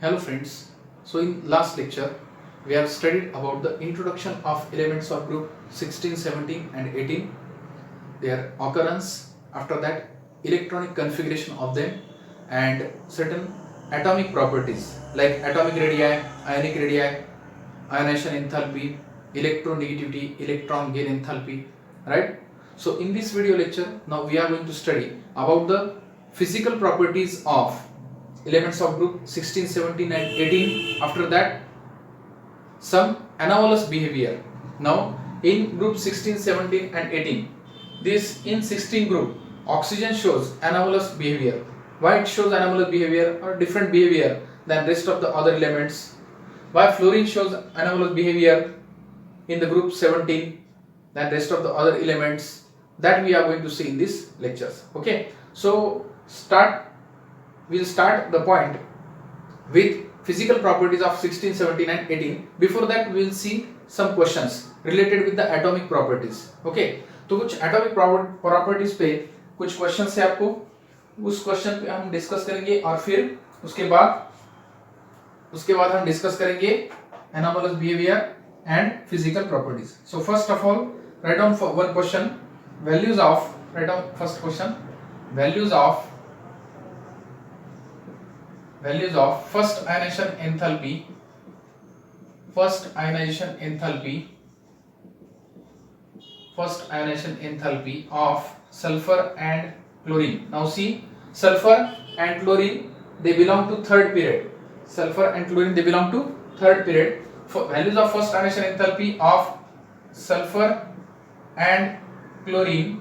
Hello friends. So in last lecture we have studied about the introduction of elements of group 16, 17 and 18, their occurrence, after that electronic configuration of them and certain atomic properties like atomic radii, ionic radii, ionization enthalpy, electronegativity, electron gain enthalpy, right? So in this video lecture now we are going to study about the physical properties of elements of group 16, 17 and 18. After that some anomalous behavior. Now in group 16, 17 and 18, this in 16 group oxygen shows anomalous behavior. Why it shows anomalous behavior or different behavior than rest of the other elements? Why fluorine shows anomalous behavior in the group 17 than rest of the other elements? That we are going to see in this lectures. Okay, so we'll start the point with physical properties of 16, 17 and 18. Before that we will see some questions related with the atomic properties. Okay, तो कुछ atomic properties पे कुछ questions है आपको, उस question पे हम discuss करेंगे और फिर उसके बाद हम discuss करेंगे anomalous behavior and physical properties. So first of all write down for one question, values of, write down first question, values of first ionization enthalpy of sulfur and chlorine. Now see, sulfur and chlorine they belong to third period. Values of first ionization enthalpy of sulfur and chlorine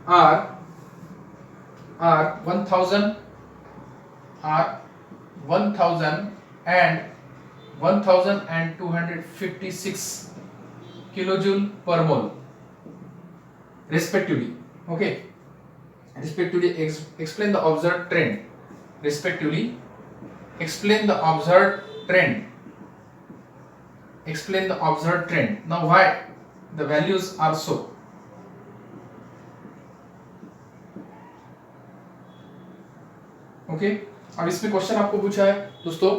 are 1000 and 1256 kilojoule per mole respectively. Okay, respectively explain the observed trend. Explain the observed trend. Now why the values are so? Okay, अब इसमें question आपको पूछा है दोस्तों,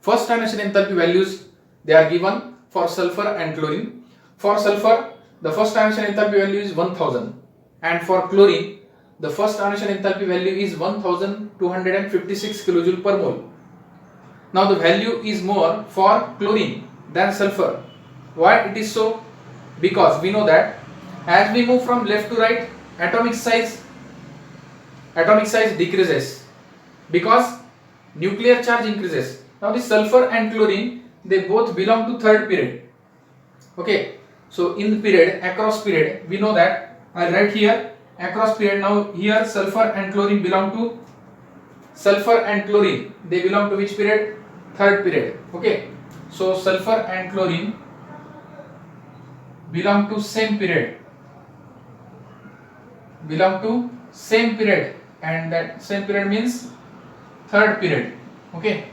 first ionization enthalpy values they are given for sulfur and chlorine. For sulfur the first ionization enthalpy value is 1000 and for chlorine the first ionization enthalpy value is 1256 kilojoule per mole. Now the value is more for chlorine than sulfur. Why it is so? Because we know that as we move from left to right atomic size decreases because nuclear charge increases. Now the sulfur and chlorine they both belong to third period. Okay, so in the period, across period, we know that I write here across period. Now here sulfur and chlorine they belong to which period? Third period. Okay, so sulfur and chlorine belong to same period and that same period means third period. Okay,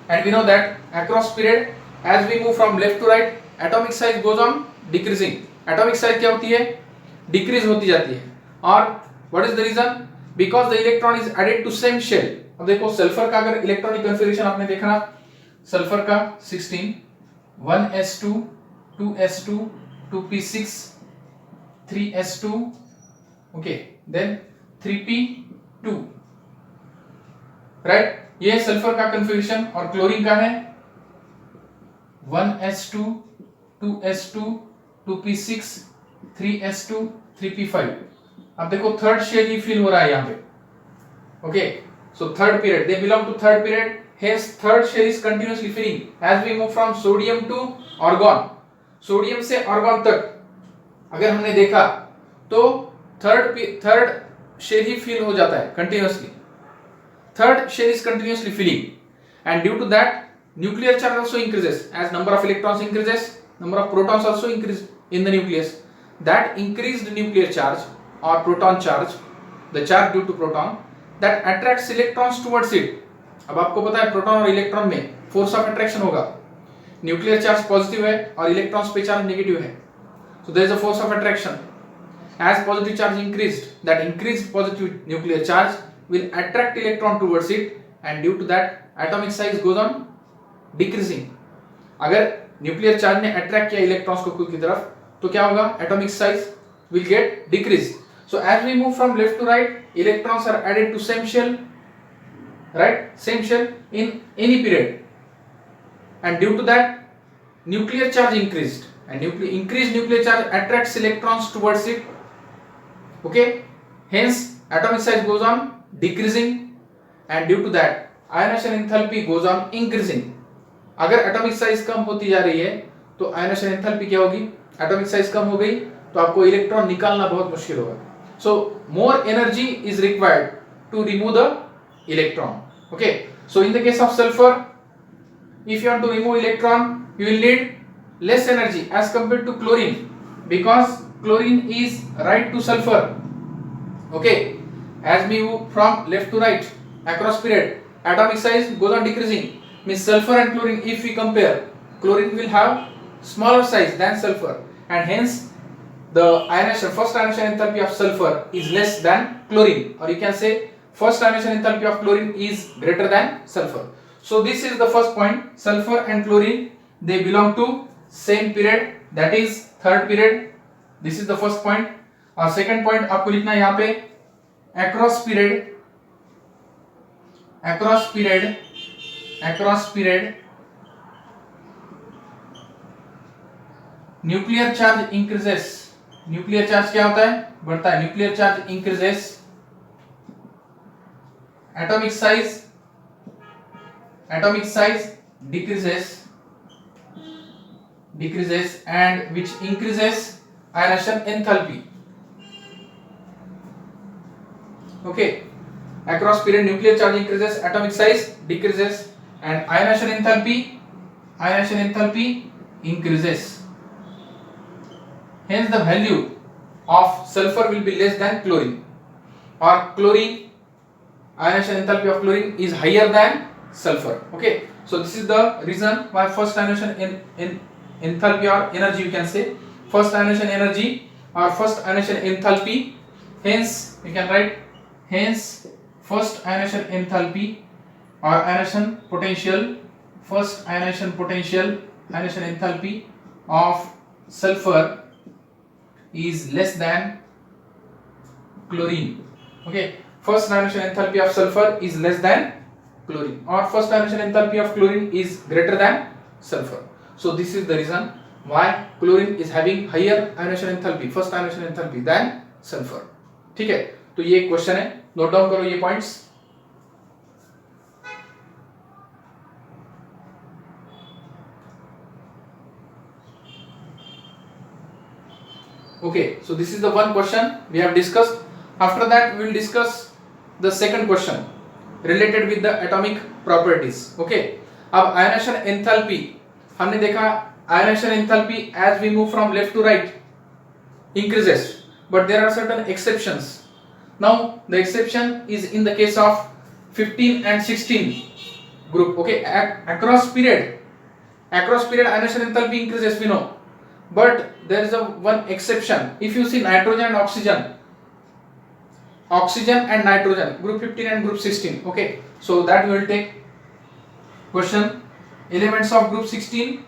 and we know that across period as we move from left to right atomic size goes on decreasing. Atomic size क्या होती है? Decrease होती जाती है. और what is the reason? Because the electron is added to same shell. अब देखो sulphur का अगर इलेक्ट्रॉनिक कन्फिगरेशन आपने देखा, सल्फर का 16 1s2 2s2 2p6 3s2 okay then 3p2 right, ये सल्फर का कन्फिगरेशन और क्लोरीन का है 1s2 2s2 2p6 3s2 3p5. अब देखो थर्ड शेल ही फिल हो रहा है यहाँ पे. Okay, so third period they belong to third period, hence third shell is continuously filling as we move from sodium to argon. Sodium से argon तक अगर हमने देखा तो थर्ड शेल ही फिल हो जाता है continuously. Third shell is continuously filling and due to that nuclear charge also increases as number of electrons increases, number of protons also increase in the nucleus. That increased nuclear charge or proton charge, the charge due to proton that attracts electrons towards it. अब आपको पता है proton और electron में force of attraction होगा, nuclear charge positive है और electrons पे चार्ज नेगेटिव है, so there is a force of attraction. As positive charge increased, that increased positive nuclear charge will attract electron towards it and due to that atomic size goes on decreasing. अगर nuclear charge ने attract किया electrons को खुद की तरफ तो क्या होगा, atomic size will get decreased. So as we move from left to right, electrons are added to same shell, right, same shell in any period, and due to that nuclear charge increased, and increased nuclear charge attracts electrons towards it. Okay, hence atomic size goes on decreasing, and due to that ionization enthalpy goes on increasing. अगर atomic size कम होती जा रही है तो ionization enthalpy क्या होगी, atomic size कम हो गई तो आपको इलेक्ट्रॉन निकालना बहुत मुश्किल होगा. So more energy is required to remove the electron. Okay, so in the case of sulphur, if you want to remove electron you will need less energy as compared to chlorine, because chlorine is right to sulfur. Okay, as we move from left to right across period, atomic size goes on decreasing. Means sulfur and chlorine, if we compare, chlorine will have smaller size than sulfur, and hence the ionization, first ionization enthalpy of sulfur is less than chlorine, or you can say first ionization enthalpy of chlorine is greater than sulfur. So this is the first point. Sulfur and chlorine, they belong to same period, that is third period. This is the first point. और second point आपको लिखना है यहाँ पे across period nuclear charge increases. Nuclear charge क्या होता है, बढ़ता है. Nuclear charge increases, atomic size decreases and which increases ionization enthalpy. Okay, across period nuclear charge increases, atomic size decreases and ionization enthalpy increases. Hence the value of sulfur will be less than chlorine, or chlorine, ionization enthalpy of chlorine is higher than sulfur. Okay, so this is the reason why first ionization in enthalpy or energy, you can say first ionization energy or first ionization enthalpy, hence you can write hence first ionization enthalpy or ionization potential, first ionization potential, ionization enthalpy of sulfur is less than chlorine. Okay, first ionization enthalpy of sulfur is less than chlorine, or first ionization enthalpy of chlorine is greater than sulfur. So this is the reason why chlorine is having higher ionization enthalpy, first ionization enthalpy than sulfur. ठीक है, तो ये एक question है, note down करो ये points. Okay, so this is the one question we have discussed. After that we will discuss the second question related with the atomic properties. Okay, अब ionization enthalpy हमने देखा, ionization enthalpy as we move from left to right increases, but there are certain exceptions. Now the exception is in the case of 15 and 16 group. Okay, across period ionization enthalpy increases, we know, but there is a one exception. If you see nitrogen and oxygen and nitrogen, group 15 and group 16. Okay, so that we will take. Question, elements of group 16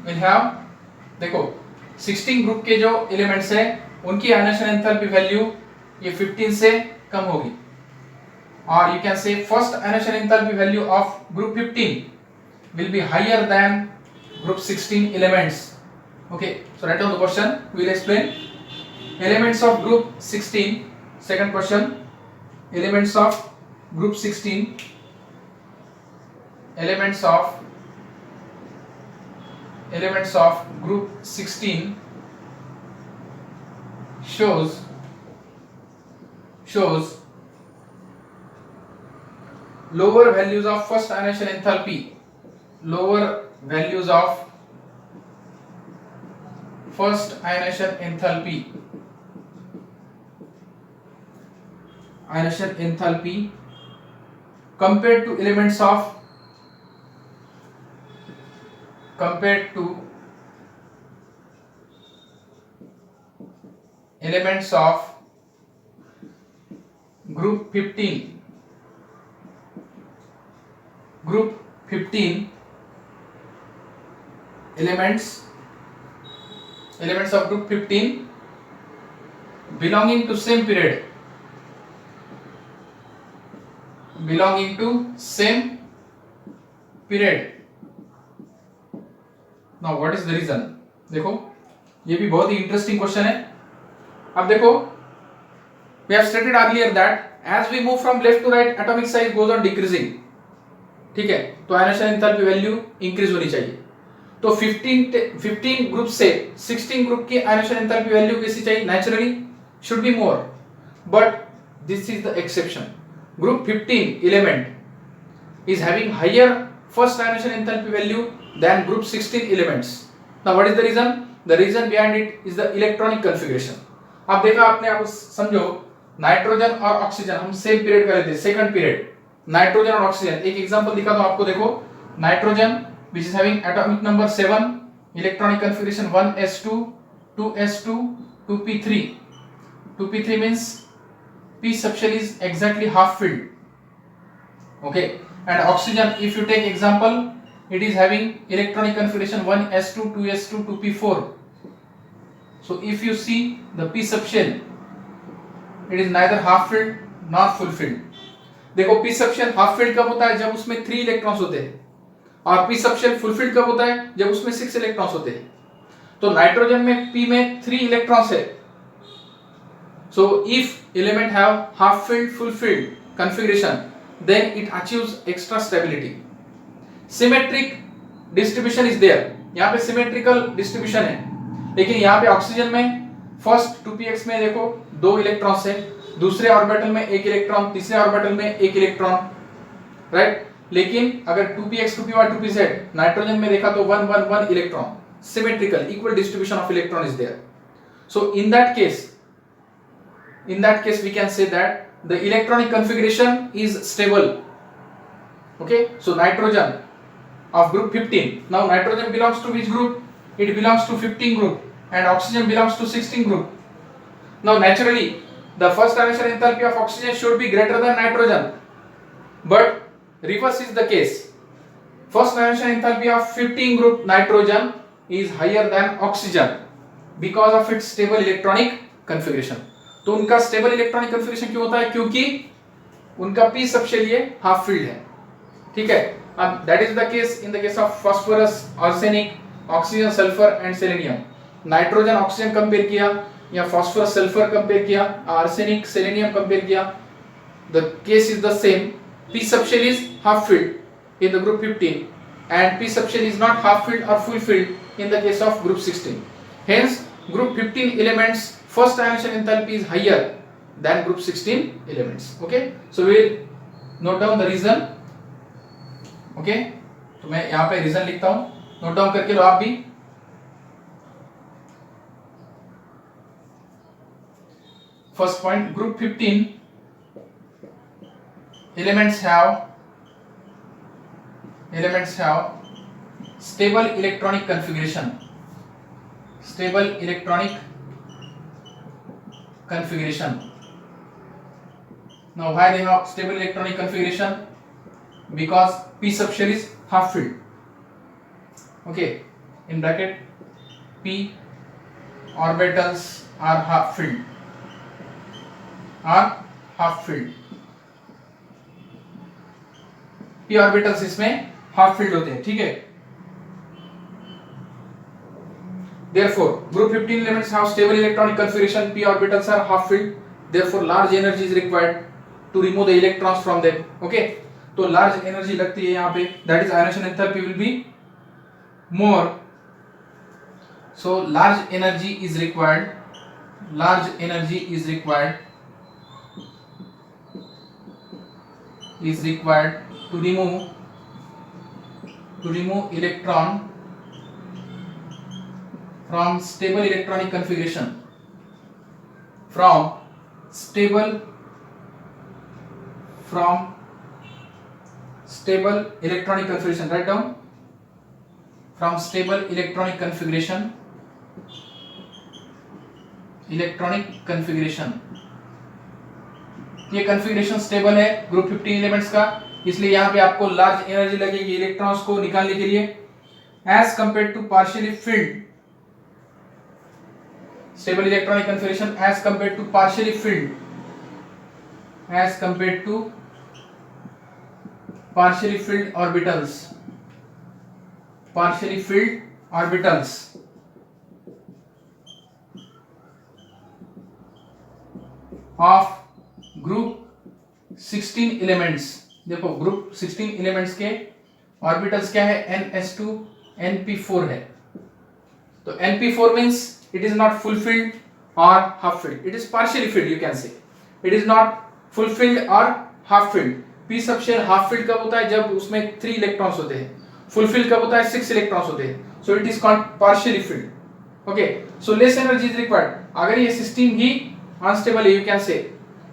will have, देखो 16 group के जो elements है उनकी ionization enthalpy value ये 15 से कम होगी, और you can say first ionisation enthalpy value of group 15 will be higher than group 16 elements. Okay, so write down the question, we will explain. Elements of group 16, second question, elements of group 16 group 16 shows lower values of first ionization enthalpy, lower values of first ionization enthalpy compared to elements of group 15 elements of group 15 belonging to same period, now what is the reason? देखो ये भी बहुत ही interesting question है. अब देखो we have stated earlier that as we move from left to right atomic size goes on decreasing. ठीक है, तो आयनाइजेशन एंथैल्पी वैल्यू इंक्रीज होनी चाहिए. तो 15 ग्रुप से 16 ग्रुप की आयनाइजेशन एंथैल्पी वैल्यू कैसी चाहिए? Naturally should be more, but this is the exception. Group 15 element is having higher first ionization enthalpy value than group 16 elements. Now what is the reason? The reason behind it is the electronic configuration. अब देखा आपने, आप समझो nitrogen और oxygen हम same period कर लेते हैं, सेकंड पीरियड. नाइट्रोजन और ऑक्सीजन, एक एग्जांपल दिखा दो आपको. देखो nitrogen which is having atomic number 7, electronic configuration 1s2, 2s2, 2p3. 2p3 means p subshell is exactly half filled. Okay, and oxygen, if you take example, it is having electronic configuration 1s2, 2s2, 2p4. So if you see the p subshell, it is neither half filled nor full filled. देखो p subshell half filled कब होता है? जब उसमें 3 electrons होते हैं. और p subshell full filled कब होता है? जब उसमें 6 इलेक्ट्रॉन्स होते हैं. तो नाइट्रोजन में p में 3 इलेक्ट्रॉन्स है. So if element have half filled, full filled configuration, then it achieves extra stability. Symmetric distribution is there. यहाँ पे symmetrical distribution है. लेकिन यहाँ पे ऑक्सीजन में फर्स्ट 2px में देखो 2 इलेक्ट्रॉन्स है, दूसरे ऑर्बिटल में 1 इलेक्ट्रॉन, तीसरे ऑर्बिटल में 1 इलेक्ट्रॉन, राइट. लेकिन अगर 2px 2py 2pz नाइट्रोजन में देखा तो 1 1 1 electron. Symmetrical, equal distribution of electron is there. So in that case we can say that the electronic configuration is stable. Okay, so nitrogen of group 15. Now nitrogen belongs to which group? It belongs to 15 group, and oxygen belongs to 16 group. Now naturally the first ionization enthalpy of oxygen should be greater than nitrogen, but reverse is the case. First ionization enthalpy of 15 group nitrogen is higher than oxygen because of its stable electronic configuration. तो उनका stable electronic configuration क्यों होता है? क्योंकि उनका p subshell ये half field है. ठीक है, अब that is the case in the case of phosphorus, arsenic, oxygen, sulphur and selenium. Nitrogen oxygen compare किया या फास्फोरस सल्फर कंपेयर किया, आर्सेनिक सेलेनियम कंपेयर किया, the case is the same. p subshell is half field in the group 15 and p subshell is not half filled or full filled in the case of group 16. Hence group 15 elements first ionization enthalpy is higher than group 16 elements. Okay, so we will note down the reason. Okay, तो मैं यहाँ पे reason लिखता हूँ, note down करके लो आप भी. First point, group 15 elements have stable electronic configuration. Now why they have stable electronic configuration? Because p subshell is half filled. Okay, in bracket p orbitals are half filled. p orbitals इसमें half field होते हैं. ठीक है, therefore group 15 elements have stable electronic configuration, p orbitals are half filled, therefore large energy is required to remove the electrons from them. Okay, तो large energy लगती है यहाँ पे, that is ionization enthalpy will be more, so large energy is required to remove electron from stable electronic configuration, from stable electronic configuration. Write down, from stable electronic configuration ये configuration stable है group 15 elements का, इसलिए यहाँ पे आपको large energy लगेगी electrons को निकालने के लिए as compare to partially filled stable electronic configuration as compared to partially filled orbitals of group 16 elements। देखो ग्रुप 16 एलिमेंट्स के ऑर्बिटल्स क्या है, ns2 np4 है। तो np4 means it is not fulfilled or half filled, it is partially filled, you can say it is not fulfilled or half filled। p subshell half filled कब होता है, जब उसमें 3 इलेक्ट्रॉन्स होते हैं। फुलफिल कब होता है, 6 इलेक्ट्रॉन्स होते हैं। So it is called partially field. Okay, so less energy is required. अगर ये सिस्टम ही अनस्टेबल है, यू कैन से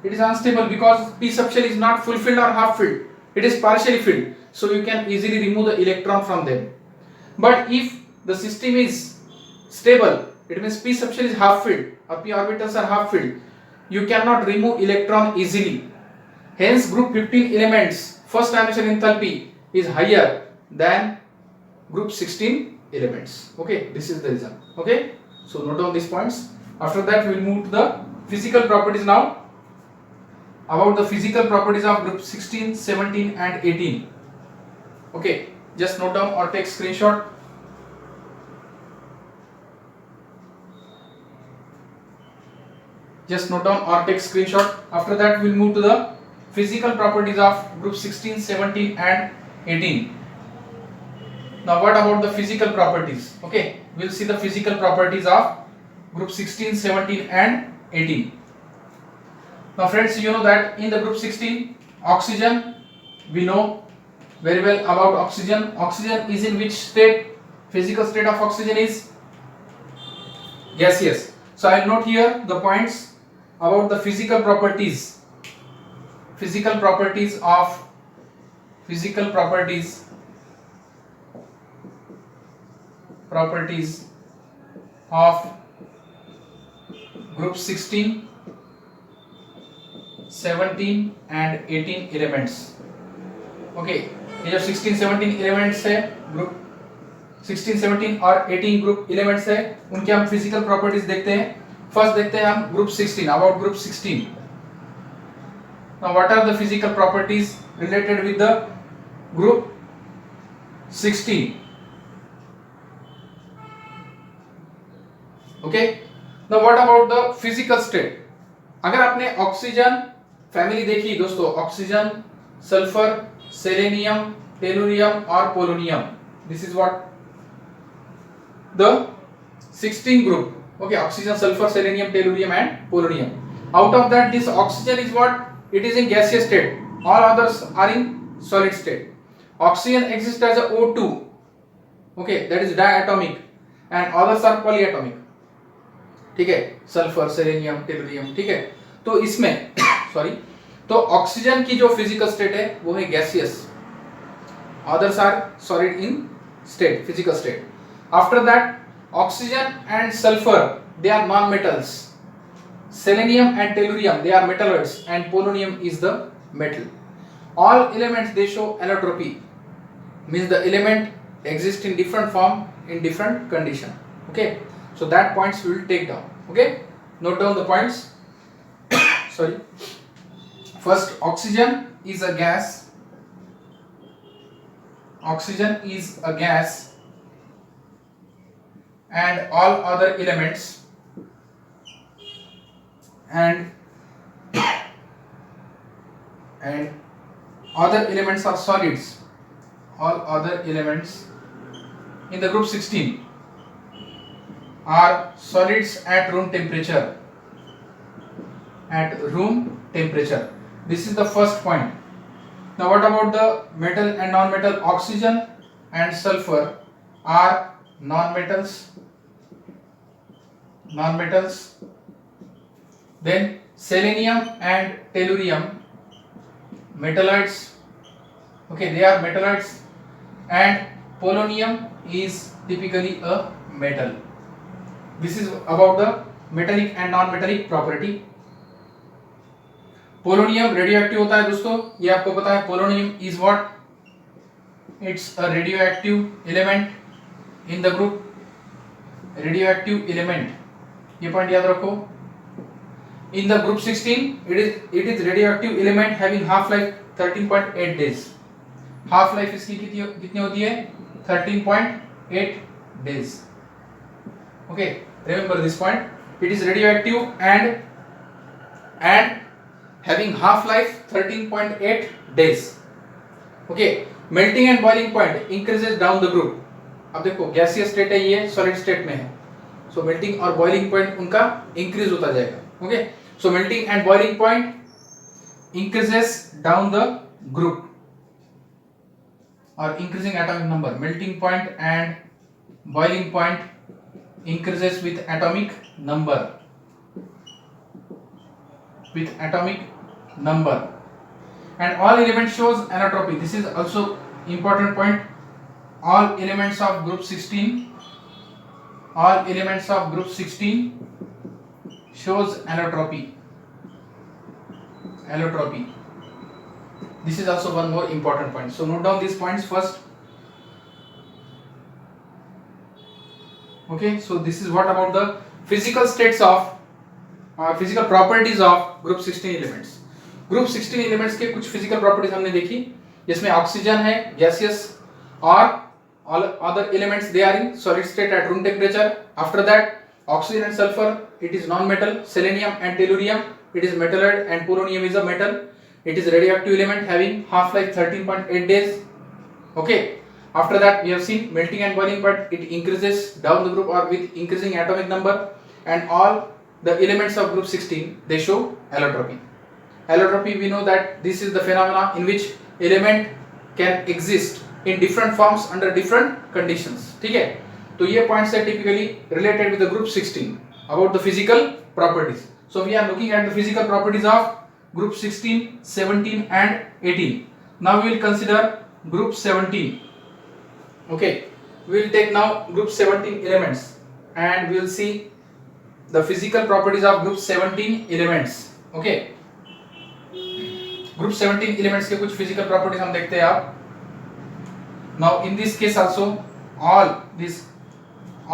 it is unstable because p subshell is not fulfilled or half filled, it is partially filled, so you can easily remove the electron from them। but if the system is stable, it means p subshell is half filled or p orbitals are half filled, you cannot remove electron easily, hence group 15 elements first dimension enthalpy is higher than group 16 elements। okay, this is the reason। okay, so note down these points। after that we will move to the physical properties now, about the physical properties of group 16, 17 and 18। okay, just note down or take screenshot। just note down or take screenshot। after that we will move to the physical properties of group 16, 17 and 18। now what about the physical properties? okay, we will see the physical properties of group 16, 17 and 18। now friends, you know that in the group 16 oxygen, we know very well about oxygen। oxygen is in which state? physical state of oxygen is gaseous। so I will note here the points about the physical properties of group 16, 17 and 18 elements। okay, ये जो 16, 17 elements है, group 16, 17 और 18 group elements है, उनके हम physical properties देखते हैं। First देखते हैं हम group 16, about group 16। now what are the physical properties related with the group 16? okay, now what about the physical state? अगर आपने ऑक्सीजन फैमिली देखी दोस्तों, ऑक्सीजन, सल्फर, सेलेनियम, टेलुरियम और polonium, this is what the 16 group. Okay, oxygen, sulphur, selenium, tellurium and polonium. Out of that this oxygen is what, it is in gaseous state, all others are in solid state. Oxygen exist as a O2, okay, that is diatomic and others are polyatomic. ठीक है, sulphur, selenium, tellurium. ठीक है, तो इसमें sorry, तो oxygen की जो physical state है वो है gaseous, others are solid in state, physical state. After that oxygen and sulphur they are non metals, selenium and tellurium they are metalloids and polonium is the metal. all elements they show allotropy, means the element exist in different form in different condition। okay, so that points we will take down। okay, note down the points। sorry, first, oxygen is a gas, oxygen is a gas and all other elements and other elements are solids, all other elements in the group 16 are solids at room temperature, at room temperature। this is the first point। now what about the metal and non-metal? oxygen and sulfur are non-metals, then selenium and tellurium metalloids, okay, they are metalloids, and polonium is typically a metal। this is about the metallic and non-metallic property। Polonium radio active होता है दोस्तों, ये आपको पता है। Polonium is what, it's a radio active element in the group, radio active element, ये point याद रखो। In the group 16 it is radioactive element having half life 13.8 days, half life इसकी कितनी होती है 13.8 days। Okay, remember this point, it is radioactive and having half life 13.8 days। Okay, melting and boiling point increases down the group। अब देखो gaseous state है, ये solid state में है, सो मेल्टिंग और बॉइलिंग पॉइंट उनका इंक्रीज होता जाएगा। Okay, so melting and boiling point increases down the group और increasing atomic number. Melting point and boiling point increases with atomic number, and all elements shows aneutropy। This is also important point, all elements of group 16 shows aneutropy। This is also one more important point, so note down these points first। Okay, so this is what about the physical states of physical properties of group 16 elements। group 16 elements के कुछ physical properties हमने देखी, जिसमें oxygen है gaseous और all other elements they are in solid state at room temperature। after that oxygen and sulfur it is non-metal, selenium and tellurium it is metalloid, and polonium is a metal, it is radioactive element having half life 13.8 days। okay, after that we have seen melting and boiling point, it increases down the group or with increasing atomic number, and all the elements of group 16 they show allotropy। Allotropy, we know that this is the phenomena in which element can exist in different forms under different conditions। ठीक है, तो ये points are typically related with the group 16 about the physical properties। So we are looking at the physical properties of group 16, 17 and 18। now we will consider group 17। okay, we will take now group 17 elements and we will see the physical properties of group 17 elements। okay, group 17 elements के कुछ physical properties हम देखते हैं आप। now in this case also all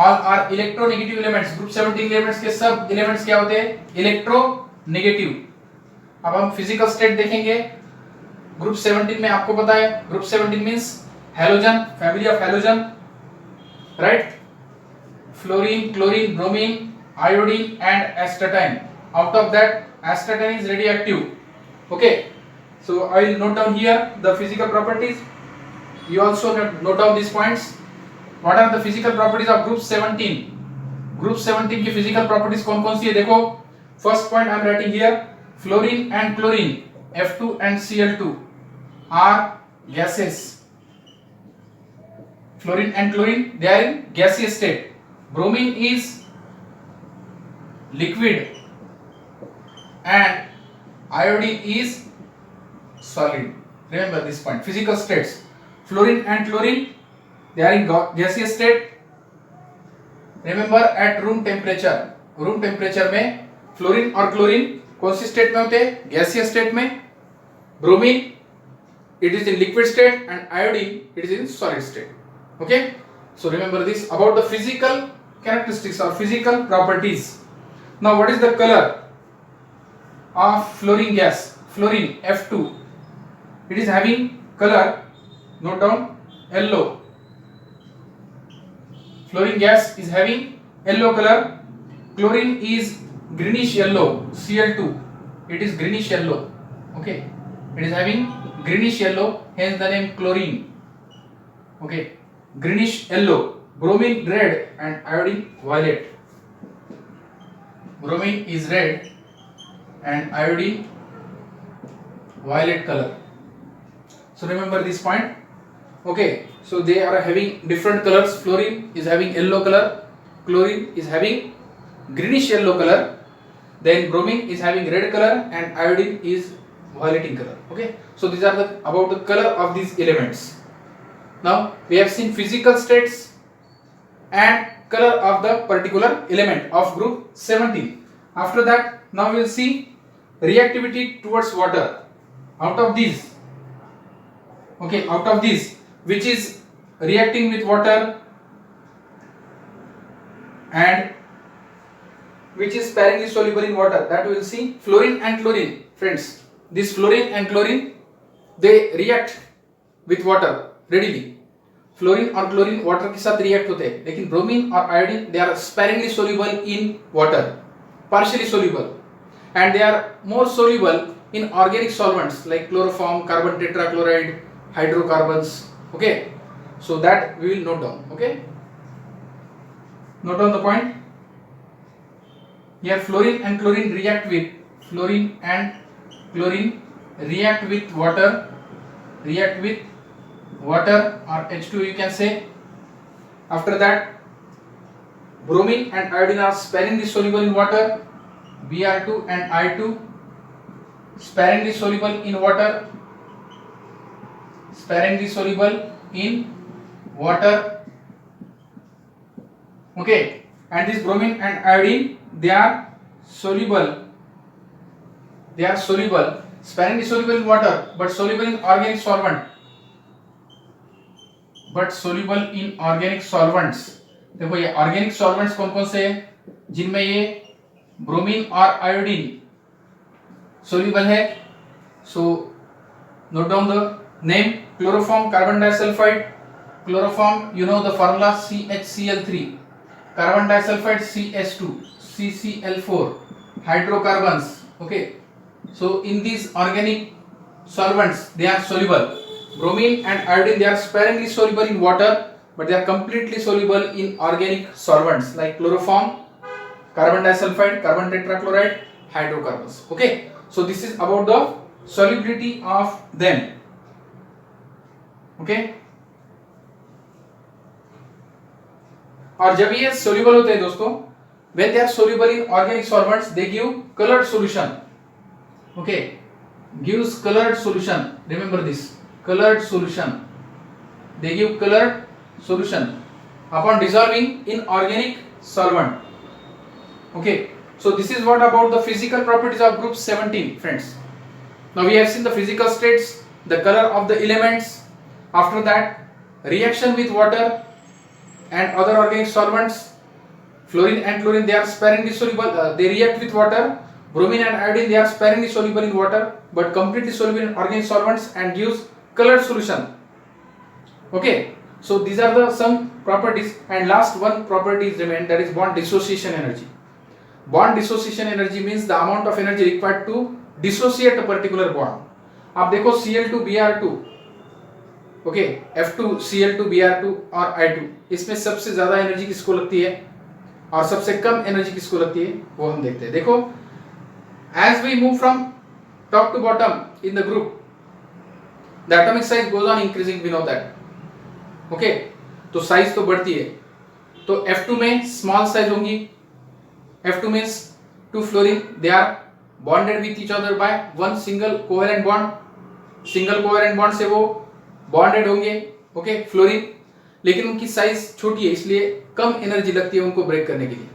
are electronegative elements। group 17 elements के सब elements क्या होते हैं electronegative। अब हम physical state देखेंगे group 17 में, आपको पता है group 17 means halogen, family of halogen, right? fluorine, chlorine, bromine, iodine and astatine। out of that astatine is radioactive। okay, so I will note down here the physical properties, you also note down these points। what are the physical properties of group 17? group 17 की physical properties कौन कौन सी है देखो। first point I am writing here, fluorine and chlorine F2 and Cl2 are gases। fluorine and chlorine they are in gaseous state, bromine is liquid and iodine is solid। remember this point, physical states, fluorine and chlorine they are in gaseous state। remember at room temperature में fluorine और chlorine कौन सी state में होते हैं gaseous state में, bromine it is in liquid state and iodine it is in solid state। okay, so remember this about the physical characteristics or physical properties। now what is the color of fluorine gas? fluorine F2 it is having color, note down, yellow। fluorine gas is having yellow color, chlorine is greenish yellow, Cl2 it is greenish yellow। okay, it is having greenish yellow, hence the name chlorine। okay, greenish yellow, bromine red and iodine violet। bromine is red and iodine violet color। so remember this point। okay, so they are having different colors, fluorine is having yellow color, chlorine is having greenish yellow color, then bromine is having red color and iodine is violet in color। okay, so these are about the color of these elements। now we have seen physical states and color of the particular element of group 17। after that now we will see reactivity towards water. Out of these, okay, out of these, which is reacting with water and which is sparingly soluble in water, that we will see. Fluorine and chlorine, friends, this fluorine and chlorine, they react with water readily. Fluorine और chlorine water के साथ react होते हैं, लेकिन bromine और iodine they are sparingly soluble in water, partially soluble, and they are more soluble in organic solvents like chloroform, carbon tetrachloride, hydrocarbons. Okay, so that we will note down. Okay, note down the point. Here fluorine and chlorine react with water or H2 you can say. After that, bromine and iodine are sparingly soluble in water. Br2 and I2 sparingly soluble in water. Okay, and this bromine and iodine, they are soluble, sparingly soluble in water, but soluble in organic solvents. देखो ये organic solvents कौन कौन से हैं, जिनमें ये bromine और iodine soluble है. So note down the name. Chloroform, carbon disulphide. Chloroform, you know the formula CHCl3. Carbon disulphide CH2, CCl4. Hydrocarbons. Okay, so in this organic solvents they are soluble. Bromine and iodine, they are sparingly soluble in water, but they are completely soluble in organic solvents like chloroform, carbon disulfide, carbon tetrachloride, hydrocarbons. Okay, so this is about the solubility of them. Okay, और जब ये soluble होते हैं दोस्तों, when they are soluble in organic solvents, they give colored solution. Okay, gives colored solution. Remember this, colored solution. They give colored solution upon dissolving in organic solvent. Okay, so this is what about the physical properties of group 17, friends. Now we have seen the physical states, the color of the elements. After that, reaction with water and other organic solvents. Fluorine and chlorine, they are sparingly soluble, they react with water. Bromine and iodine, they are sparingly soluble in water, but completely soluble in organic solvents and gives colored solution. Okay, so these are the some properties, and last one property is remain, that is bond dissociation energy. Bond dissociation energy means the amount of energy required to dissociate a particular bond. आप देखो Cl2Br2, okay, F2Cl2Br2 और I2, इसमें सबसे ज्यादा energy किसको लगती है और सबसे कम एनर्जी किसको लगती है, वो हम देखते हैं. देखो, as we move from top to bottom in the group, the atomic size goes on increasing, we know that. Okay, तो साइज तो बढ़ती है. तो F2 में स्मॉल साइज होंगी. F2 means two fluorine, they are bonded with each other by one single covalent bond. Single covalent bond से वो bonded होंगे. ओके, फ्लोरीन, लेकिन उनकी साइज छोटी है, इसलिए कम एनर्जी लगती है उनको ब्रेक करने के लिए.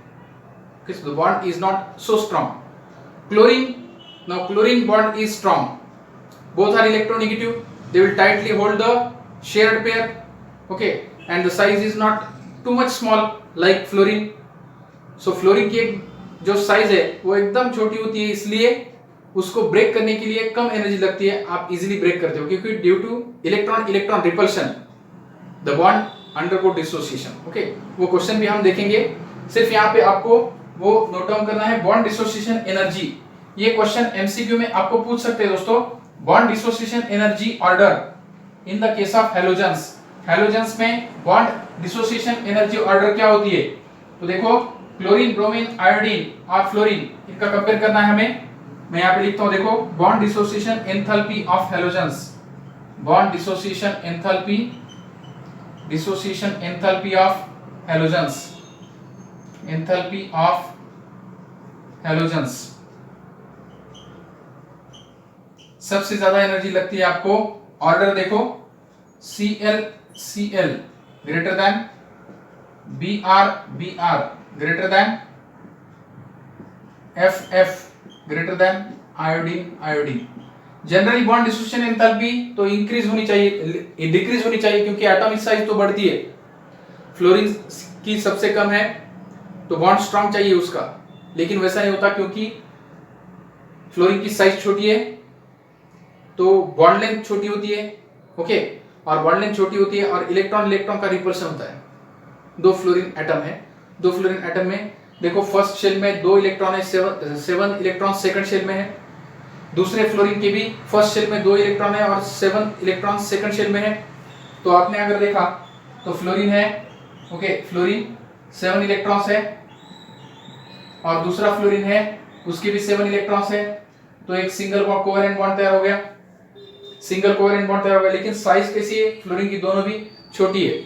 The bond is not so strong. Chlorine, now chlorine bond is strong. Both are electronegative. They will tightly hold the shared pair. Okay, and the size is not too much small like fluorine. So fluorine की जो size है वो एकदम छोटी होती है, इसलिए उसको ब्रेक करने के लिए कम एनर्जी लगती है. आप इजीली ब्रेक करते हो क्योंकि due two electron repulsion the bond undergo dissociation. Okay, वो क्वेश्चन भी हम देखेंगे. सिर्फ यहाँ पे आपको वो नोट डाउन करना है, बॉन्ड डिसोसिएशन एनर्जी. ये क्वेश्चन एमसीक्यू में आपको पूछ सकते हैं दोस्तों. Bond dissociation energy order in the case of halogens. Halogens में बॉन्ड डिसोसिएशन एनर्जी ऑर्डर क्या होती है, तो देखो, क्लोरीन, ब्रोमीन, आयोडीन और फ्लोरीन, इनका कंपेयर करना है हमें. मैं यहाँ पे लिखता हूँ, देखो, bond dissociation enthalpy of halogens. Bond dissociation enthalpy of halogens. Enthalpy of halogens. सबसे ज्यादा एनर्जी लगती है आपको, ऑर्डर देखो, Cl greater than Br greater than Ff greater than iodine iodine. Generally bond dissociation enthalpy तो इंक्रीज होनी चाहिए, decrease होनी चाहिए, क्योंकि एटॉमिक साइज तो बढ़ती है। फ्लोरीन की सबसे कम है तो बॉन्ड स्ट्रांग चाहिए उसका, लेकिन वैसा नहीं होता क्योंकि फ्लोरीन की साइज छोटी है तो बॉन्ड लेंथ छोटी होती है। ओके, और बॉन्ड लेंथ छोटी होती है और इलेक्ट्रॉन इलेक्ट्रॉन का रिपल्शन होता है। दो फ्लोरीन एटम है, दो फ्लोरीन एटम में देखो फर्स्ट शेल में 2 इलेक्ट्रॉन है, 7 इलेक्ट्रॉन सेकंड शेल में है। दूसरे फ्लोरीन के भी फर्स्ट शेल में 2 इलेक्ट्रॉन है और 7 इलेक्ट्रॉन सेकंड शेल में है। तो आपने अगर देखा तो फ्लोरीन है, ओके, फ्लोरीन 7 इलेक्ट्रॉन्स है और दूसरा फ्लोरीन है उसके भी 7 इलेक्ट्रॉन्स है। तो एक सिंगल बॉन्ड कोवेलेंट बॉन्ड तैयार हो गया, सिंगल कोवेलेंट बॉन्ड तैयार हो गया। लेकिन साइज कैसी है? फ्लोरीन की दोनों भी छोटी है,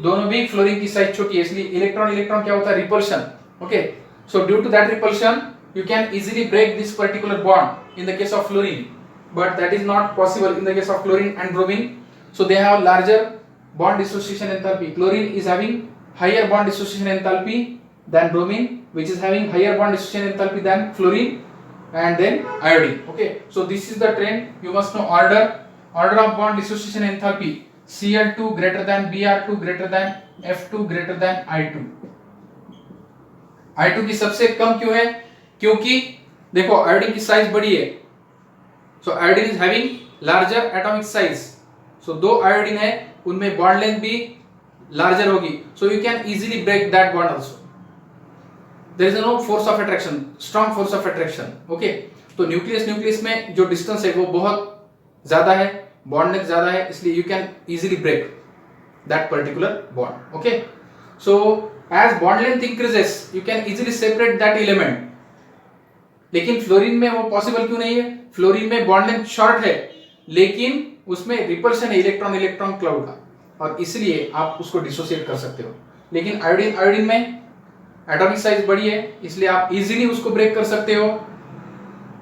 दोनों भी फ्लोरीन की साइज छोटी है, इसलिए इलेक्ट्रॉन इलेक्ट्रॉन क्या होता है? Repulsion. Okay, so due to that repulsion you can easily break this particular bond in the case of fluorine, but that is not possible in the case of chlorine and bromine. So they have larger bond dissociation enthalpy. Chlorine is having higher bond dissociation enthalpy than bromine, which is having higher bond dissociation enthalpy than fluorine and then iodine. Okay, so this is the trend. You must know order of bond dissociation enthalpy: Cl2 greater than Br2 greater than F2 greater than I2. I2 की सबसे कम क्यों है? क्योंकि देखो iodine की size बड़ी है, so iodine is having larger atomic size. So दो आयोडीन है उनमें बॉन्ड लेंथ भी लार्जर होगी, so you can easily break that bond also. There is no force of attraction, strong force of attraction. Okay, तो nucleus में जो distance है वो बहुत ज्यादा है, बॉन्ड लेंथ ज्यादा है, इसलिए you can easily break that particular bond. Okay, so as bond length increases you can easily separate that element. लेकिन फ्लोरीन में वो पॉसिबल क्यों नहीं है? फ्लोरीन में बॉन्ड लेंथ शॉर्ट है लेकिन उसमें रिपल्शन है इलेक्ट्रॉन इलेक्ट्रॉन क्लाउड का, और इसलिए आप उसको डिसोसिएट कर सकते हो। लेकिन आयोडीन में एटॉमिक साइज बड़ी है इसलिए आप इजीली उसको ब्रेक कर सकते हो।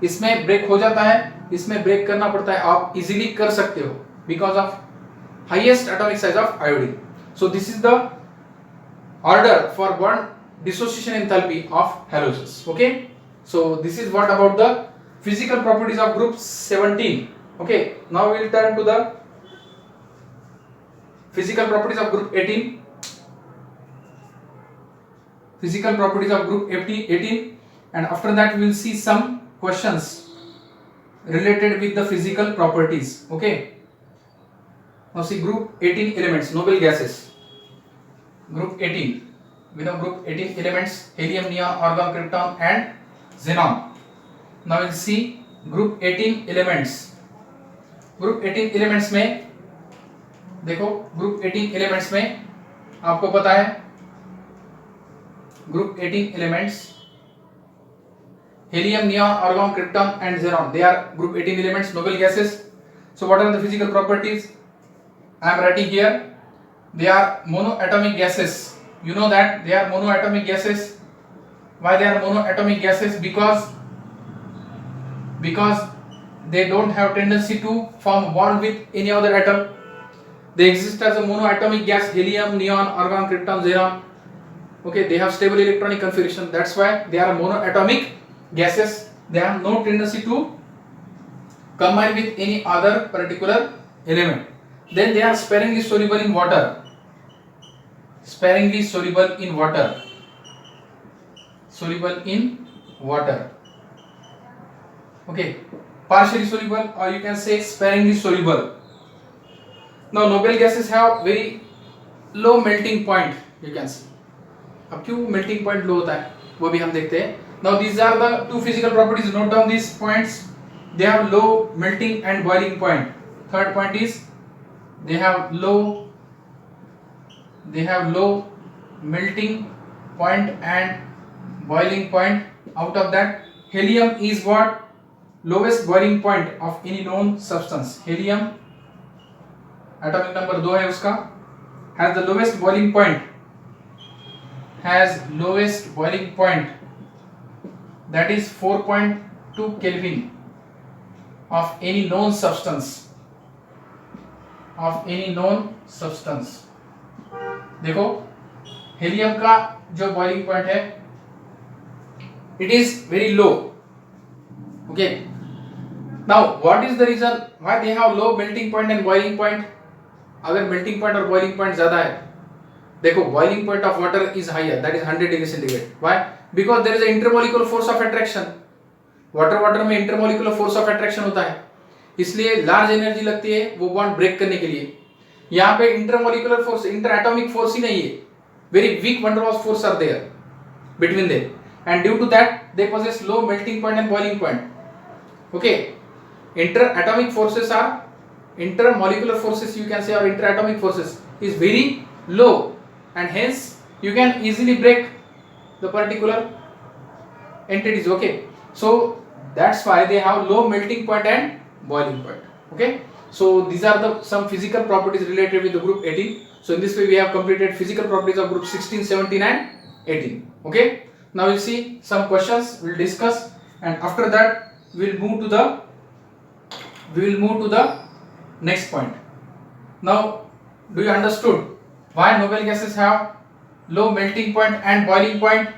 इसमें ब्रेक हो जाता है, इसमें ब्रेक करना पड़ता है, आप इजीली कर सकते हो because of highest atomic size of iodine. So this is the order for bond dissociation enthalpy of halogens. Okay, so this is what about the physical properties of group 17. Okay, now we will turn to the physical properties of group 18. Physical properties of group 18, and after that we will see some questions related with the physical properties. Okay, now see group 18 elements, noble gases. Group 18, we know group 18 elements: helium, neon, argon, krypton and xenon. Now we'll see group 18 elements. Group 18 elements में देखो, group 18 elements में आपको पता है group 18 elements helium, neon, argon, krypton and xenon, they are group 18 elements, noble gases. So what are the physical properties? I am writing here, they are monoatomic gases. You know that they are monoatomic gases. Why they are monoatomic gases? Because they don't have tendency to form bond with any other atom. They exist as a monoatomic gas: helium, neon, argon, krypton, xenon. Okay, they have stable electronic configuration. That's why they are monoatomic gases. They have no tendency to combine with any other particular element. Then they are sparingly soluble in water. Sparingly soluble in water. Soluble in water. Okay, partially soluble, or you can say sparingly soluble. Now noble gases have very low melting point, you can see. अब क्यों melting point low होता है वो भी हम देखते हैं. Now these are the two physical properties. Note down these points. They have low melting and boiling point. Third point is they have low melting point and boiling point. Out of that, helium is what? Lowest boiling point of any known substance. Helium, atomic number 2 है उसका, has the lowest boiling point. Has lowest boiling point, that is 4.2 Kelvin of any known substance. Of any known substance. देखो helium का जो boiling point है, it is very low. Okay, Now, what is the reason why they have low melting point and boiling point? अगर melting point और boiling point ज़्यादा है, देखो boiling point of water is higher, that is 100 degree centigrade. Why? Because there is an intermolecular force of attraction. Water में intermolecular force of attraction होता है, इसलिए large energy लगती है वो bond break करने के लिए. यहाँ पे intermolecular force, interatomic force ही नहीं है, very weak van der Waals force are there between them, and due to that they possess low melting point and boiling point. Okay, interatomic forces are, intermolecular forces you can say, or interatomic forces is very low, and hence you can easily break the particular entities. Okay, so that's why they have low melting point and boiling point. Okay, so these are the some physical properties related with the group 18. So in this way we have completed physical properties of group 16, 17 and 18. Okay, now we'll see some questions, we'll discuss, and after that we will move to the next point. Now, do you understood why noble gases have low melting point and boiling point?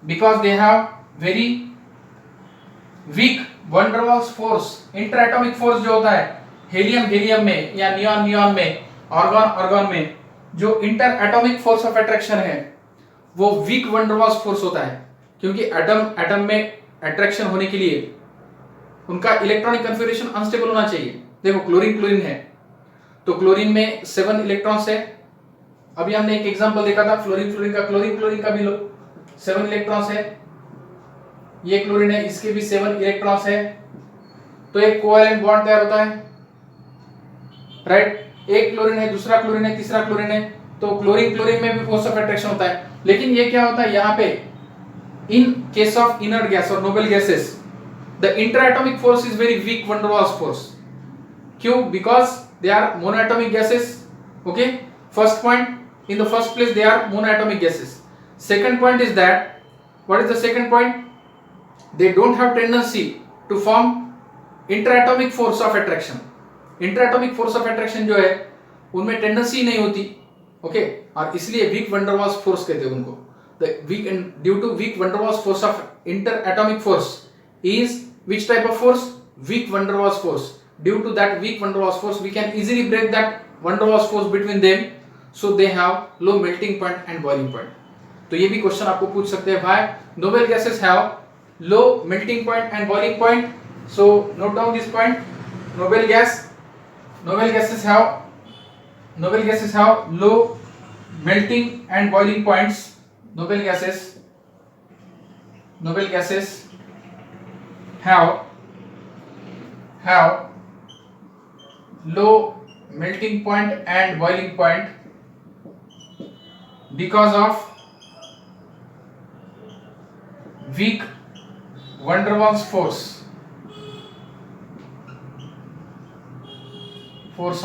Because they have very weak van der Waals force. Interatomic force जो होता है helium में या neon में, argon में जो इंटरएटॉमिक force of attraction है वो weak van der Waals force होता है, क्योंकि एटम में अट्रैक्शन होने के लिए उनका इलेक्ट्रॉनिक कन्फिगरेशन अनस्टेबल होना चाहिए. देखो क्लोरीन है तो क्लोरीन में 7 इलेक्ट्रॉन्स है. अभी हमने एक एग्जांपल देखा था फ्लोरीन का भी लो 7 इलेक्ट्रॉन्स है. ये क्लोरीन है, इसके भी 7 इलेक्ट्रॉन्स है, तो एक कोवैलेंट बॉन्ड तैयार होता है, राइट. एक क्लोरीन है, दूसरा क्लोरीन है, तीसरा क्लोरीन है, तो क्लोरीन में भी फोर्स ऑफ अट्रैक्शन होता है. लेकिन ये क्या होता है यहाँ पे, in case of inert gas और noble gases the interatomic force is very weak van der Waals force. क्यों? Because they are monoatomic gases. Okay, first point, in the first place they are monoatomic gases. Second point is that, what is the second point? They don't have tendency to form interatomic force of attraction. Interatomic force of attraction जो है उनमें tendency नहीं होती. Okay, और इसलिए week van der Waals force कहते हैं उनको. The weak, and due to weak van der Waals force of interatomic force is which type of force? Weak van der Waals force. Due to that weak van der Waals force we can easily break that van der Waals force between them, so they have low melting point and boiling point. तो ये भी question आपको पूछ सकते हैं, why noble gases have low melting point and boiling point. So note down this point. noble gases have low melting and boiling points. noble gases have low melting point and boiling point because of weak van der Waals force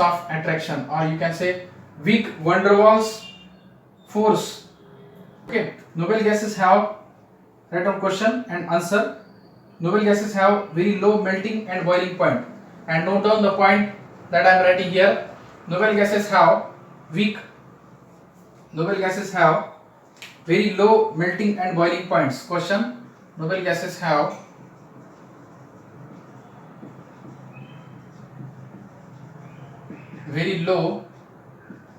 of attraction, or you can say weak van der Waals force. Okay, noble gases have, write down question and answer. Noble gases have very low melting and boiling point, and note down the point that I am writing here. Noble gases have very low melting and boiling points. Question: noble gases have very low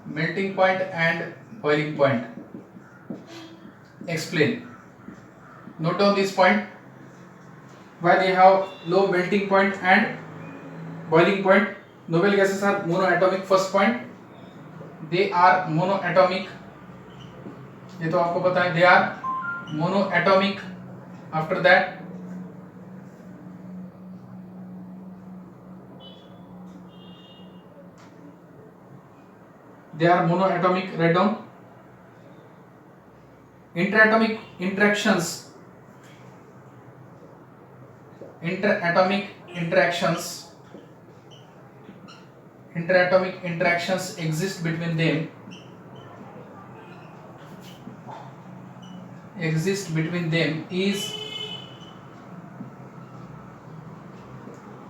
melting point and boiling point. Explain. Note down this point. Why they have low melting point and boiling point? Noble gases are monoatomic. First point, they are monoatomic. ये तो आपको पता है, they are monoatomic. After that, they are monoatomic. Write down. Interatomic interactions exist between them.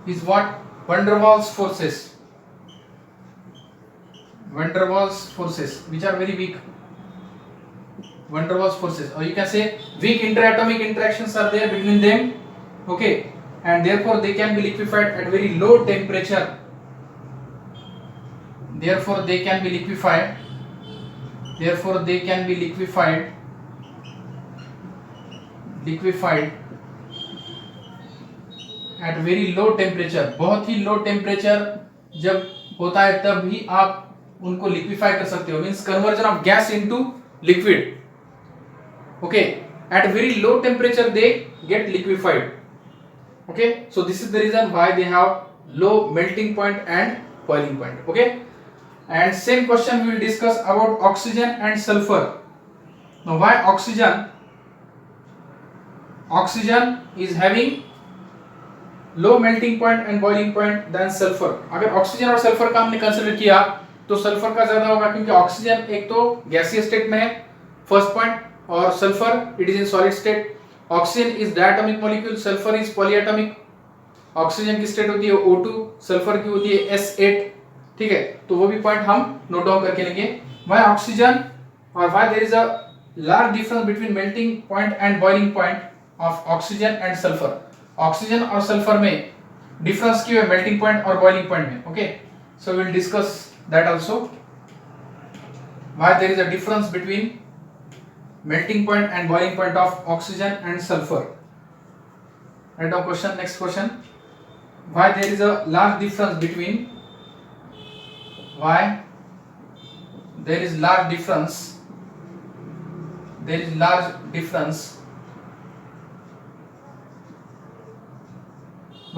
Is what? Van der Waals forces. Which are very weak. Van der Waals forces, or you can say weak interatomic interactions are there between them. Okay, and therefore they can be liquefied at very low temperature. Therefore they can be liquefied at very low temperature. बहुत ही low temperature जब होता है तब भी आप उनको liquefy कर सकते हो, means conversion of gas into liquid. Okay, at very low temperature they get liquefied. Okay, so this is the reason why they have low melting point and boiling point. Okay, and same question we will discuss about oxygen and sulfur. Now why oxygen is having low melting point and boiling point than sulfur. अगर oxygen और sulphur का हमने consider किया तो sulphur का ज्यादा होगा, क्योंकि ऑक्सीजन एक तो गैसीय स्टेट में है, फर्स्ट पॉइंट, और sulphur it is in solid state. Oxygen is diatomic molecule, sulphur is polyatomic. Oxygen की स्टेट होती है O2, सल्फर की होती है S8. ठीक है, तो वो भी पॉइंट हम नोट डाउन करके लेंगे. व्हाई ऑक्सीजन और why there is a large difference between melting point and boiling point of oxygen and sulphur. Oxygen और सल्फर में डिफरेंस क्यों है मेल्टिंग पॉइंट और बॉइलिंग पॉइंट में? Okay, so we will discuss that also, why there is a difference between melting point and boiling point of oxygen and sulfur. Write down question. Next question. Why there is a large difference between why there is large difference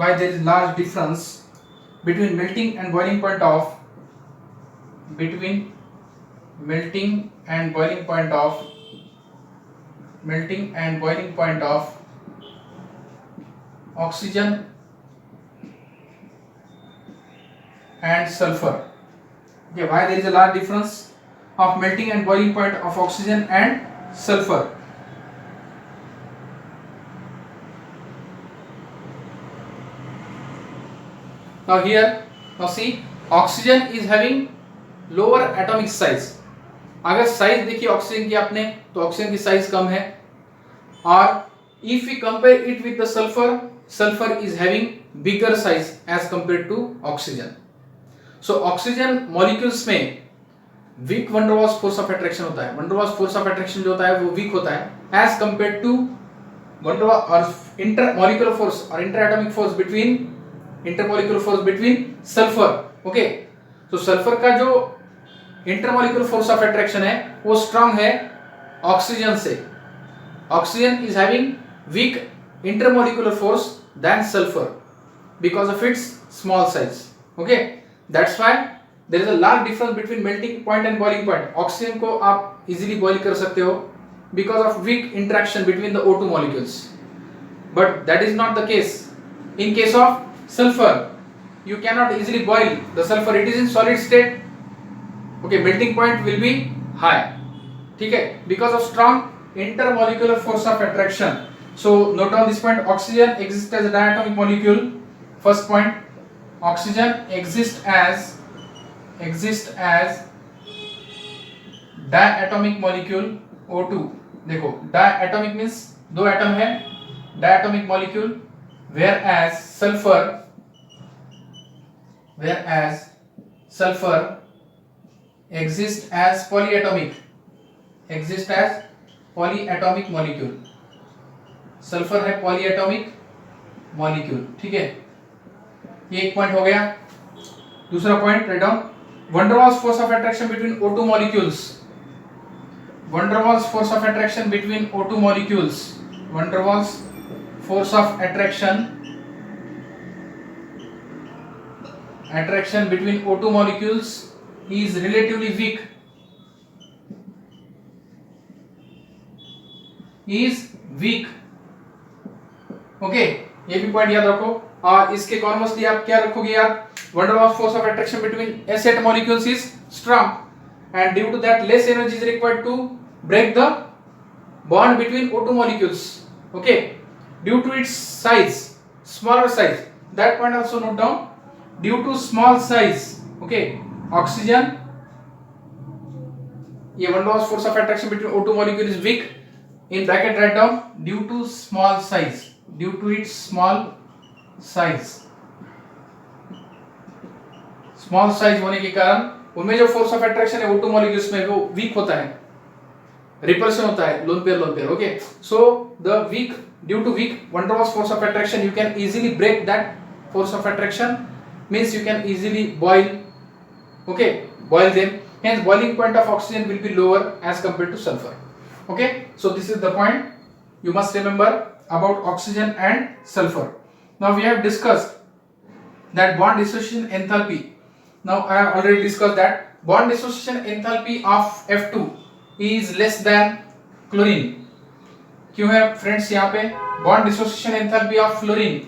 why there is large difference between melting and boiling point of oxygen and sulfur. Okay, why there is a large difference of melting and boiling point of oxygen and sulfur? Now see, oxygen is having lower atomic size. अगर size देखिए oxygen की आपने, तो oxygen की size कम है. और if we compare it with the sulfur is having bigger size as compared to oxygen. So oxygen molecules में weak van der Waals force of attraction होता है. van der Waals force of attraction जो होता है वो weak होता है as compared to van der Waals or intermolecular force or interatomic force between sulfur. Okay, so sulfur का जो intermolecular force of attraction है वो strong है ऑक्सीजन से. Oxygen is having weak intermolecular force than sulfur because of its small size. Okay, that's why there is a large difference between melting point and boiling point. Oxygen को आप easily boil कर सकते हो because of weak interaction between the O2 molecules, but that is not the case in case of sulfur. You cannot easily boil the sulfur, it is in solid state. Okay, melting point will be high. ठीक है, because of strong intermolecular force of attraction. So note down this point, oxygen exists as a diatomic molecule. First point, oxygen exists as diatomic molecule O2. देखो diatomic means दो atom है, diatomic molecule, whereas sulfur exists as polyatomic molecule. Sulphur है polyatomic molecule. ठीक है, ये एक point हो गया. दूसरा point write down, van der Waals force of attraction between O2 molecules. van der Waals force of attraction between O2 molecules. van der Waals force of attraction between O2 molecules is relatively weak. Okay, ये भी point याद रखो. और इसके कॉन्वर्सली आप क्या रखोगे यार, van der Waals force of attraction between S8 molecules is strong and due to that less energy is required to break the bond between O2 molecules. Okay, due to its size, smaller size, that point also note down, due to small size. Okay, oxygen, ये van der Waals force of attraction between O2 molecule is weak. In bracket write down, due to its small size होने के कारण उनमें जो force of attraction है वो two molecules में वो वीक होता है, रिपल्शन होता है, lone pair okay. So the weak, due to weak van der Waals force of attraction, you can easily break that force of attraction, means you can easily boil, okay, boil them, hence boiling point of oxygen will be lower as compared to sulfur, okay। So this is the point you must remember about oxygen and sulfur. Now we have discussed that bond dissociation enthalpy. Now I have already discussed that bond dissociation enthalpy of F2 is less than chlorine. क्यों है friends यहाँ पे bond dissociation enthalpy of fluorine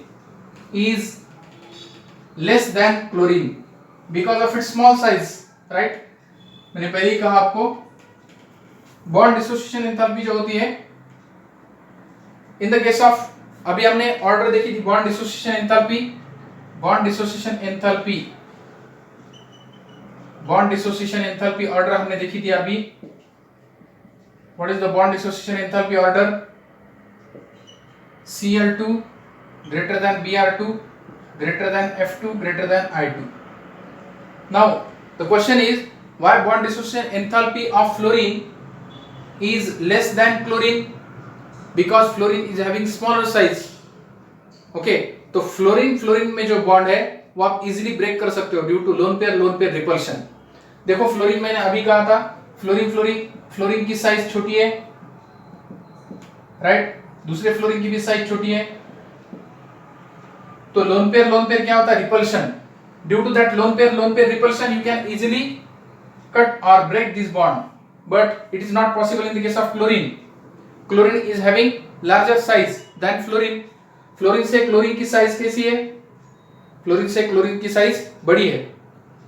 is less than chlorine because of its small size, right? मैंने पहले ही कहा आपको bond dissociation enthalpy जो होती है in the case of, अभी हमने ऑर्डर देखी थी bond dissociation enthalpy ऑर्डर हमने देखी थी अभी। What is the bond dissociation enthalpy order? Cl2 greater than Br2 greater than F2 greater than I2. Now the question is, why bond dissociation enthalpy of fluorine is less than chlorine? Because fluorine is having smaller size. Okay, तो fluorine में जो bond है वो आप easily break कर सकते हो due to lone pair repulsion. देखो फ्लोरीन मैंने अभी कहा था, फ्लोरीन की साइज छोटी है, राइट, दूसरे फ्लोरीन की भी साइज छोटी है, तो लोन पेयर क्या होता है, repulsion. Due to that lone pair repulsion you can easily cut और break this bond, but it is not possible in the case of chlorine is having larger size than fluorine से chlorine की size कैसी है, chlorine की size बड़ी है,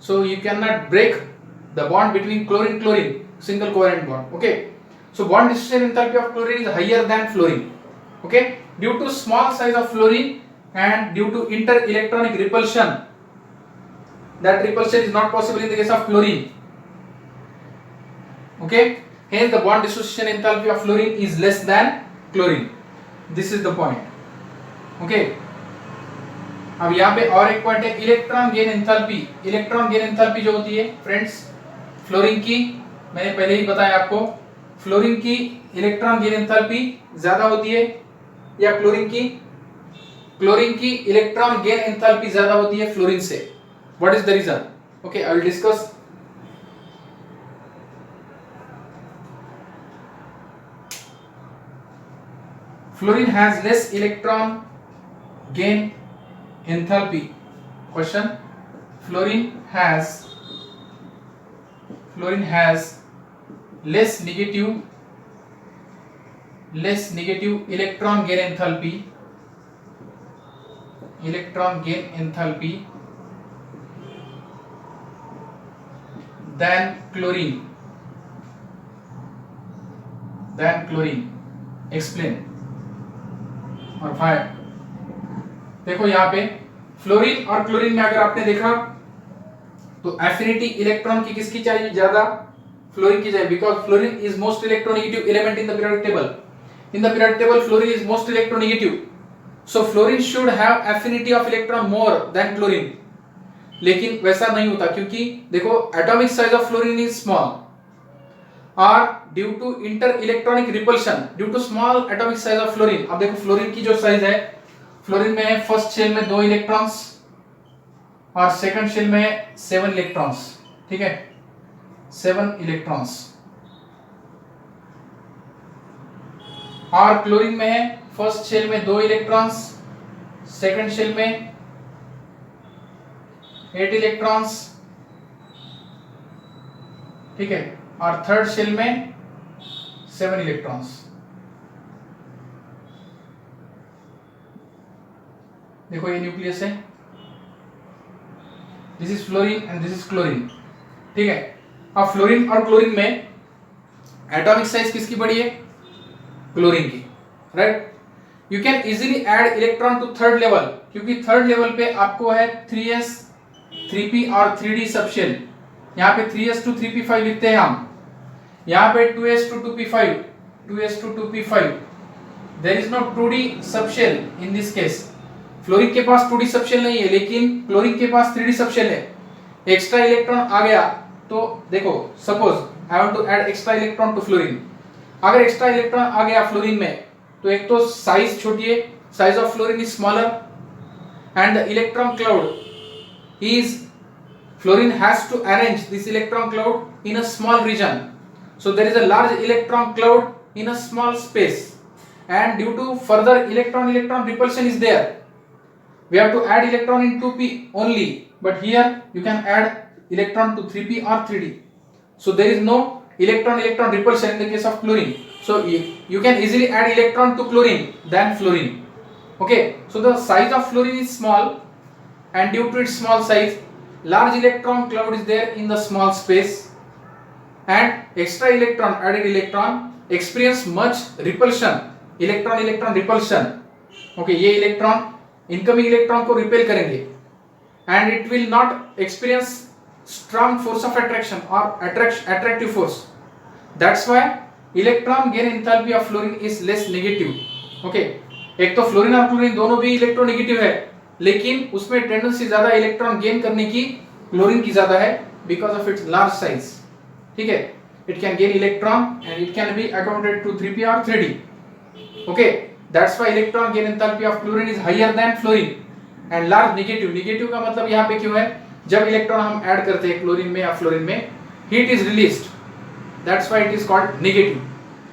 so you can not break the bond between chlorine single covalent bond, okay। So bond dissociation enthalpy of chlorine is higher than fluorine, okay, due to small size of fluorine and due to inter-electronic repulsion. That repulsion is not possible in the case of chlorine, okay, hence the bond dissociation enthalpy of fluorine is less than chlorine. This is the point, okay। अब यहाँ पे और एक point है electron gain enthalpy जो होती है friends fluorine की, मैंने पहले ही बताया आपको, फ्लोरीन की इलेक्ट्रॉन गेन एंथैल्पी ज्यादा होती है या क्लोरीन की इलेक्ट्रॉन गेन एंथैल्पी ज्यादा होती है फ्लोरीन से। What is the reason? Okay, I will discuss. Fluorine has less electron gain enthalpy. Question: fluorine has less negative electron gain enthalpy than chlorine. Explain or why? देखो यहाँ पे fluorine और chlorine में अगर आपने देखा तो एफिनिटी इलेक्ट्रॉन की किसकी चाहिए ज्यादा, फ्लोरीन की चाहिए, because fluorine is most electronegative element in the periodic table. Fluorine is most electronegative, so fluorine should have affinity of electron more than chlorine, लेकिन वैसा नहीं होता क्योंकि देखो atomic size of fluorine is small और due to inter electronic repulsion due to small atomic size of fluorine. अब देखो fluorine की जो साइज है, फ्लोरीन में है फर्स्ट शेल में 2 इलेक्ट्रॉन्स और सेकंड शेल में 7 इलेक्ट्रॉन्स, ठीक है, 7 इलेक्ट्रॉन्स। और क्लोरीन में है फर्स्ट शेल में 2 इलेक्ट्रॉन्स, सेकंड शेल में 8 इलेक्ट्रॉन्स, ठीक है, और थर्ड शेल में 7 इलेक्ट्रॉन्स। देखो ये न्यूक्लियस है, this is fluorine and this is chlorine, ठीक है। अब फ्लोरीन और क्लोरीन में एटॉमिक साइज किसकी बड़ी है, क्लोरीन की, right. You can easily add electron to third level, क्योंकि थर्ड लेवल पे आपको है 3s 3p और 3d सबशेल। यहाँ पे 3s to 3p5 लिखते हैं हम, यहाँ पे 2s to 2p5 there is no 2d subshell in this case. Fluorine के पास 2d सबशेल नहीं है, लेकिन क्लोरीन के पास 3d सबशेल है। एक्स्ट्रा इलेक्ट्रॉन आ गया तो देखो, suppose I want to add extra electron to fluorine. अगर एक्स्ट्रा इलेक्ट्रॉन आ गया फ्लोरीन में, तो एक तो साइज छोटी है, size of fluorine is smaller, and the electron cloud is, fluorine has to arrange this electron cloud in a small region. So there is a large electron cloud in a small space, and due to further electron repulsion is there, we have to add electron in 2p only, but here you can add electron to 3p or 3d. So there is no electron repulsion in the case of chlorine. So you can easily add electron to chlorine than fluorine. Okay, so the size of fluorine is small, and due to its small size, large electron cloud is there in the small space, and extra electron, added electron experience much repulsion, electron repulsion. Okay, ये electron incoming electron को repel करेंगे, and it will not experience strong force of attraction or attractive force. That's why electron gain enthalpy of fluorine is less negative. Okay, एक तो fluorine और chlorine दोनों भी electronegative है, लेकिन उसमें टेंडेंसी ज्यादा इलेक्ट्रॉन गेन करने की क्लोरीन की ज्यादा है, because of its large size. ठीक है, it can gain electron and it can be accommodated to 3p और 3d. Okay, that's why electron gain enthalpy of chlorine is higher than fluorine and large negative. Negative का मतलब यहाँ पे क्यों है, जब इलेक्ट्रॉन हम ऐड करते हैं क्लोरीन में या फ्लोरीन में, heat is released, that's why it is called negative.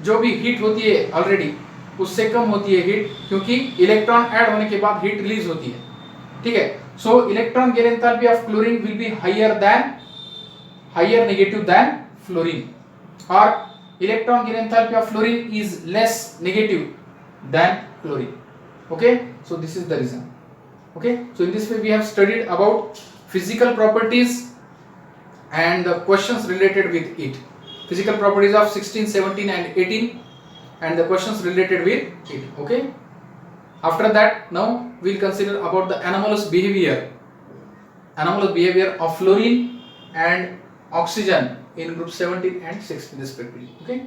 जो भी हीट होती है ऑलरेडी उससे कम होती है हीट, क्योंकि इलेक्ट्रॉन ऐड होने के बाद हीट रिलीज होती है। ठीक है, so electron gain enthalpy of chlorine will be higher negative than fluorine, और electron gain enthalpy of fluorine is less negative than chlorine. Okay, so this is the reason. Okay, so in this way we have studied about physical properties and the questions related with it. Physical properties of 16, 17 and 18 and the questions related with it. Okay, after that now we will consider about the anomalous behavior of fluorine and oxygen in group 17 and 16 respectively. Okay.